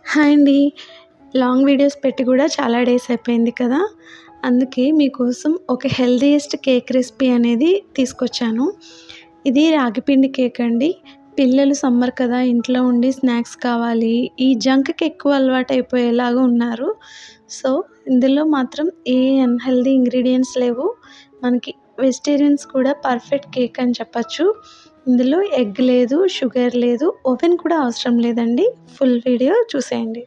Hi అండి. Long videos పెట్టి కూడా చాలా డేస్ అయిపోయింది కదా! అందుకే మీకోసం ఒక హెల్తీయెస్ట్ కేక్ రెసిపీ అనేది తీసుకొచ్చాను. ఇది రాగిపిండి కేక్ అండి. పిల్లలు సమ్మర్ కదా ఇంట్లో ఉండి స్నాక్స్ కావాలి, ఈ జంక్‌కి ఎక్కువ అలవాటైపోయేలాగా ఉన్నారు. సో, ఇందులో మాత్రం ఏ అన్‌హెల్తీ ఇంగ్రీడియెంట్స్ లేవు. మనకి వెజిటేరియన్స్ కూడా పర్ఫెక్ట్ కేక్ అని చెప్పొచ్చు. ఇందులో ఎగ్ లేదు, షుగర్ లేదు, ఓవెన్ కూడా అవసరం లేదండి. ఫుల్ వీడియో చూసేయండి.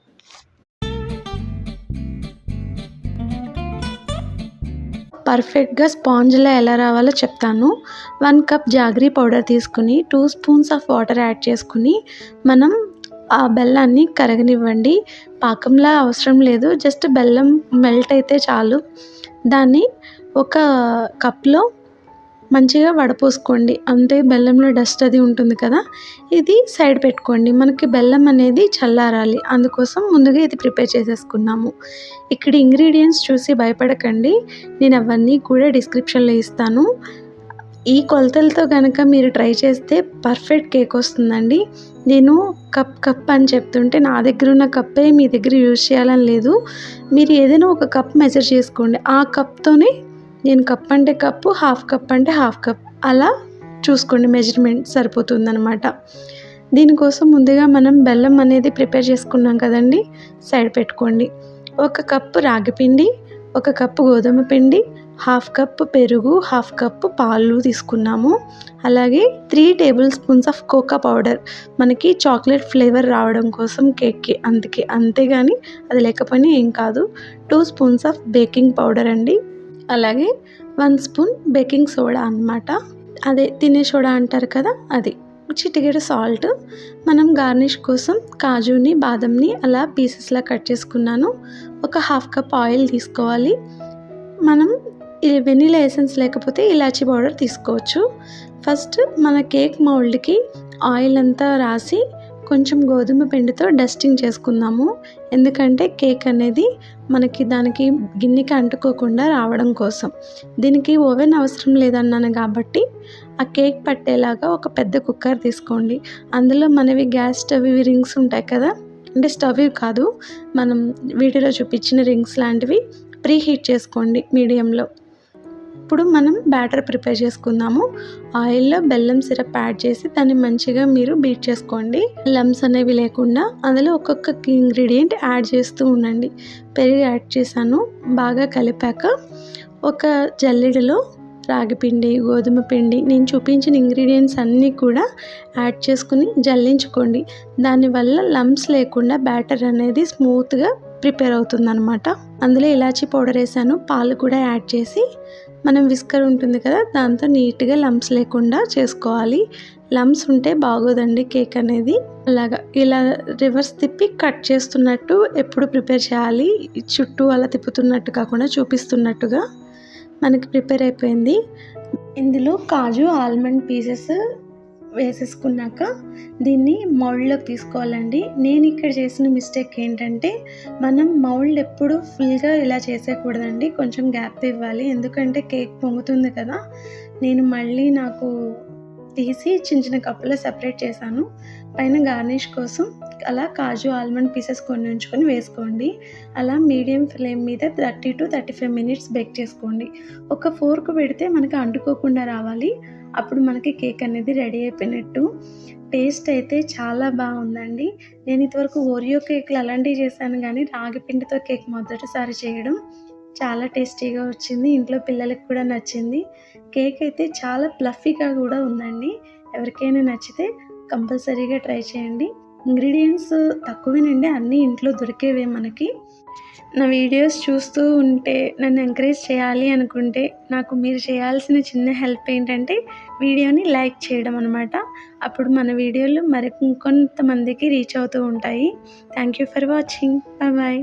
పర్ఫెక్ట్‌గా స్పాంజ్‌లా ఎలా రావాలో చెప్తాను. 1 కప్ జాగరీ పౌడర్ తీసుకొని 2 స్పూన్స్ ఆఫ్ వాటర్ యాడ్ చేసుకొని మనం ఆ బెల్లాన్ని కరగనివ్వండి. పాకంలా అవసరం లేదు. జస్ట్ బెల్లం మెల్ట్ అయితే చాలు. దాన్ని ఒక కప్‌లో మంచిగా వడపోసుకోండి. అంటే బెల్లంలో డస్ట్ అది ఉంటుంది కదా! ఇది సైడ్ పెట్టుకోండి. మనకి బెల్లం అనేది చల్లారాలి. అందుకోసం ముందుగా ఇది ప్రిపేర్ చేసేసుకున్నాము. ఇక్కడ ఇంగ్రీడియెంట్స్ చూసి భయపడకండి. నేను అవన్నీ కూడా డిస్క్రిప్షన్‌లో ఇస్తాను. ఈ కొలతలతో గనక మీరు ట్రై చేస్తే పర్ఫెక్ట్ కేక్ వస్తుందండి. నేను కప్ అని చెప్తుంటే నా దగ్గర ఉన్న కప్పే మీ దగ్గర యూజ్ చేయాలని లేదు. మీరు ఏదైనా ఒక కప్ మెజర్ చేసుకోండి. ఆ కప్‌తోనే నేను కప్ అంటే కప్పు, హాఫ్ కప్ అంటే హాఫ్ కప్ అలా చూసుకోండి. మెజర్మెంట్ సరిపోతుందనమాట. దీనికోసం ముందుగా మనం బెల్లం అనేది ప్రిపేర్ చేసుకున్నాం కదండి, సైడ్ పెట్టుకోండి. ఒక కప్పు రాగిపిండి, ఒక కప్పు గోధుమ పిండి, హాఫ్ కప్పు పెరుగు, హాఫ్ కప్పు పాలు తీసుకున్నాము. అలాగే 3 tablespoons of cocoa powder, మనకి చాక్లెట్ ఫ్లేవర్ రావడం కోసం కేక్కి, అందుకే. అంతేగాని అది లేకపోయినా ఏం కాదు. 2 స్పూన్స్ ఆఫ్ బేకింగ్ పౌడర్ అండి. అలాగే 1 స్పూన్ బేకింగ్ సోడా అన్నమాట. అదే తినే సోడా అంటారు కదా, అది. చిటికెడు సాల్ట్. మనం గార్నిష్ కోసం కాజుని, బాదంని అలా పీసెస్లా కట్ చేసుకున్నాను. ఒక హాఫ్ కప్ ఆయిల్ తీసుకోవాలి. మనం ఈ వెనిలా ఎసెన్స్ లేకపోతే ఇలాచీ పౌడర్ తీసుకోవచ్చు. ఫస్ట్ మన కేక్ మౌల్డ్కి ఆయిల్ అంతా రాసి కొంచెం గోధుమ పిండితో డస్టింగ్ చేసుకుందాము. ఎందుకంటే కేక్ అనేది మనకి దానికి గిన్నెకి అంటుకోకుండా రావడం కోసం. దీనికి ఓవెన్ అవసరం లేదన్నాను కాబట్టి ఆ కేక్ పట్టేలాగా ఒక పెద్ద కుక్కర్ తీసుకోండి. అందులో మనవి గ్యాస్ స్టవ్ రింగ్స్ ఉంటాయి కదా, అంటే స్టవ్ కాదు, మనం వీడియోలో చూపించిన రింగ్స్ లాంటివి ప్రీ హీట్ చేసుకోండి మీడియంలో. ఇప్పుడు మనం బ్యాటర్ ప్రిపేర్ చేసుకుందాము. ఆయిల్లో బెల్లం సిరప్ యాడ్ చేసి దాన్ని మంచిగా మీరు బీట్ చేసుకోండి. లమ్స్ అనేవి లేకుండా అందులో ఒక్కొక్క ఇంగ్రీడియంట్ యాడ్ చేస్తూ ఉండండి. పెరుగు యాడ్ చేశాను. బాగా కలిపాక ఒక జల్లెడలో రాగిపిండి, గోధుమ పిండి, నేను చూపించిన ఇంగ్రీడియంట్స్ అన్నీ కూడా యాడ్ చేసుకుని జల్లించుకోండి. దానివల్ల లమ్స్ లేకుండా బ్యాటర్ అనేది స్మూత్గా ప్రిపేర్ అవుతుందన్నమాట. అందులో ఇలాచీ పౌడర్ వేసాను. పాలు కూడా యాడ్ చేసి మనం విస్కర్ ఉంటుంది కదా, దాంతో నీట్గా లమ్స్ లేకుండా చేసుకోవాలి. లమ్స్ ఉంటే బాగోదండి కేక్ అనేది. అలాగా ఇలా రివర్స్ తిప్పి కట్ చేస్తున్నట్టు ఎప్పుడు ప్రిపేర్ చేయాలి. చుట్టూ అలా తిప్పుతున్నట్టు కాకుండా చూపిస్తున్నట్టుగా. మనకి ప్రిపేర్ అయిపోయింది. ఇందులో కాజు, ఆల్మండ్ పీసెస్ వేసేసుకున్నాక దీన్ని మౌల్డ్లోకి తీసుకోవాలండి. నేను ఇక్కడ చేసిన మిస్టేక్ ఏంటంటే, మనం మౌల్డ్ ఎప్పుడు ఫుల్గా ఇలా చేసేయకూడదండి, కొంచెం గ్యాప్ ఇవ్వాలి. ఎందుకంటే కేక్ పొంగుతుంది కదా. నేను మళ్ళీ నాకు తీసి చిన్న చిన్న కప్పులో సెపరేట్ చేశాను. పైన గార్నిష్ కోసం అలా కాజు, ఆల్మండ్ పీసెస్ కొన్ని ఉంచుకొని వేసుకోండి. అలా మీడియం ఫ్లేమ్ మీద 30 to 35 మినిట్స్ బేక్ చేసుకోండి. ఒక ఫోర్క్ పెడితే మనకి అంటుకోకుండా రావాలి. అప్పుడు మనకి కేక్ అనేది రెడీ అయిపోయినట్టు. టేస్ట్ అయితే చాలా బాగుందండి. నేను ఇంతవరకు ఓరియో కేక్లు అలాంటివి చేశాను, కానీ రాగి పిండితో కేక్ మొదటిసారి చేయడం. చాలా టేస్టీగా వచ్చింది. ఇంట్లో పిల్లలకి కూడా నచ్చింది. కేక్ అయితే చాలా ప్లఫీగా కూడా ఉందండి. ఎవరికైనా నచ్చితే కంపల్సరీగా ట్రై చేయండి. ఇంగ్రీడియంట్స్ తక్కువేనండి, అన్నీ ఇంట్లో దొరికేవే మనకి. నా వీడియోస్ చూస్తూ ఉంటే నన్ను ఎంకరేజ్ చేయాలి అనుకుంటే నాకు మీరు చేయాల్సిన చిన్న హెల్ప్ ఏంటంటే వీడియోని లైక్ చేయడం అనమాట. అప్పుడు మన వీడియోలు మరి ఇంకొంతమందికి రీచ్ అవుతూ ఉంటాయి. Thank you for watching. Bye bye.